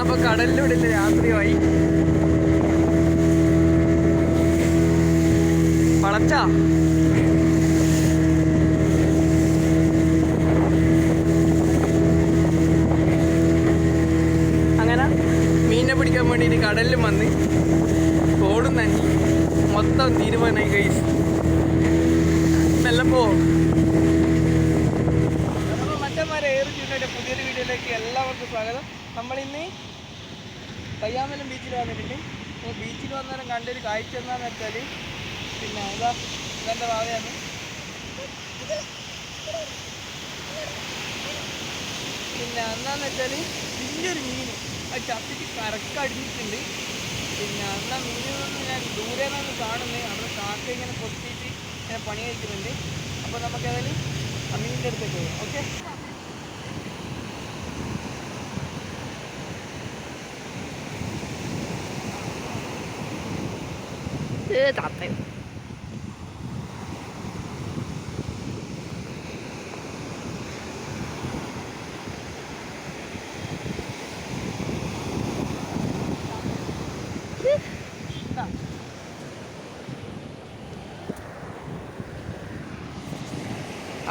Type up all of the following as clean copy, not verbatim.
അപ്പോൾ കടലിലൂടെ രാത്രിയായി. വളച്ചാ അങ്ങനെ മീനെ പിടിക്കാൻ വേണ്ടിയിട്ട് കടലിലും വന്ന് തോടും നന്നി മൊത്തം തീരുമാനമായി ഗൈസ്. മെല്ലെ പോവും. അപ്പോൾ മറ്റന്മാരെ ഏറെ ചൂണ്ടയുടെ പുതിയൊരു വീഡിയോയിലേക്ക് എല്ലാവർക്കും സ്വാഗതം. നമ്മളിന്ന് പയ്യാമ്പലം ബീച്ചിൽ വന്നിട്ടുണ്ട്. അപ്പോൾ ബീച്ചിൽ വന്നേരം കണ്ടൊരു കാഴ്ച എന്താണെന്ന് വെച്ചാൽ പിന്നെ ഇതെൻ്റെ ഭാവയാണ്. പിന്നെ എന്താണെന്ന് വെച്ചാൽ വലിയൊരു മീൻ അത് ചത്തിട്ട് കറക്റ്റ് അടിഞ്ഞിട്ടുണ്ട്. പിന്നെ എന്നാ മീനൊന്നും ഞാൻ ദൂരെ നിന്നാണ് കാണുന്നത്. അവിടെ കാക്ക ഇങ്ങനെ കൊത്തിയിട്ട് ഇങ്ങനെ പണി കഴിക്കുന്നുണ്ട്. അപ്പോൾ നമുക്ക് ഏതായാലും ആ മീനിൻ്റെ അടുത്തേക്ക് പോകാം. ഓക്കെ, താത്ത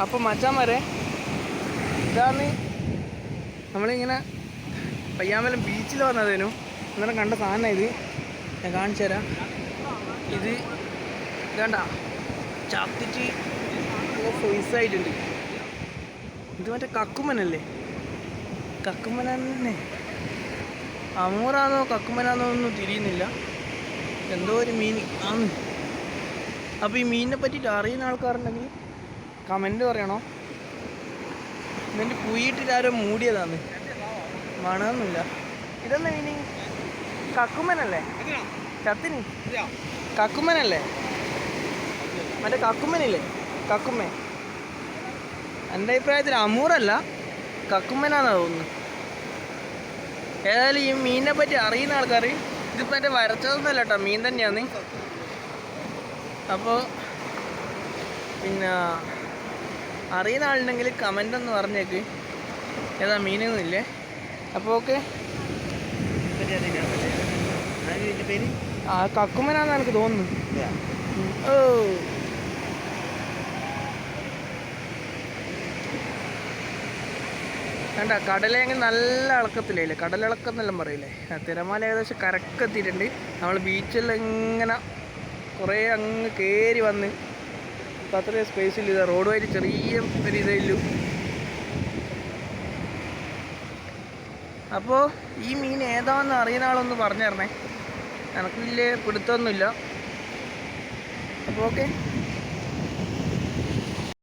അപ്പോൾ മച്ചാന്മാരെ ഇതാണ് നമ്മളിങ്ങനെ പയ്യാമ്പലം ബീച്ചിൽ വന്നതേനു അന്നേരം കണ്ട സാധനം. ഇത് ഞാൻ കാണിച്ചു തരാം. ഇത് വേണ്ട ചത്തിട്ട് നല്ല സൈസായിട്ടുണ്ട്. ഇത് മറ്റേ കക്കുമ്മനല്ലേ? കക്കുമ്മന തന്നെ. അമൂറാന്നോ കക്കുമ്മനാന്നോ ഒന്നും തിരിയുന്നില്ല. എന്തോ ഒരു മീൻ ആണ്. അപ്പോൾ ഈ മീനിനെ പറ്റിയിട്ട് അറിയുന്ന ആൾക്കാരുണ്ടെങ്കിൽ കമൻറ്റ് പറയണോ. ഇതിൻ്റെ കുഴിയിട്ടിട്ട് ആരോ മൂടിയതാണ്, മണമൊന്നുമില്ല. ഇതെന്താ മീൻ? കക്കുമ്മനല്ലേ? ചത്തിന് കക്കുമ്മനല്ലേ? മറ്റേ കക്കുമ്മനില്ലേ? കക്കുമ്മൻ. എൻ്റെ അഭിപ്രായത്തിൽ അമൂറല്ല, കക്കുമ്മനാന്നാ തോന്നുന്നു. ഏതായാലും ഈ മീനിനെ പറ്റി അറിയുന്ന ആൾക്കാർ, ഇതിപ്പോൾ എൻ്റെ വരച്ചതൊന്നുമല്ല കേട്ടോ, മീൻ തന്നെയാണ്. അപ്പോൾ പിന്നെ അറിയുന്ന ആളുണ്ടെങ്കിൽ കമൻ്റ് ഒന്ന് പറഞ്ഞേക്ക് ഏതാ മീനൊന്നുമില്ലേ. അപ്പോൾ ഓക്കെ, പേര് ആ കക്കുമ്മനാന്ന് എനിക്ക് തോന്നുന്നു. ഓ വേണ്ട, കടലെങ്കിൽ നല്ല ഇളക്കത്തില്ലേ? കടലിളക്കം എന്നെല്ലാം പറയില്ലേ? തിരമാല ഏകദേശം കരക്കെത്തിയിട്ടുണ്ട്. നമ്മൾ ബീച്ചെല്ലാം ഇങ്ങനെ കുറേ അങ്ങ് കയറി വന്ന് അത്രയും സ്പേസിൽ ഇത് റോഡ് വഴി ചെറിയ ഒരു ഇതേയുള്ളൂ. അപ്പോൾ ഈ മീൻ ഏതാണെന്ന് അറിയുന്ന ആളൊന്ന് പറഞ്ഞു തരണേ. എനിക്ക് വലിയ പിടുത്തമൊന്നുമില്ല. അപ്പോൾ ഓക്കെ.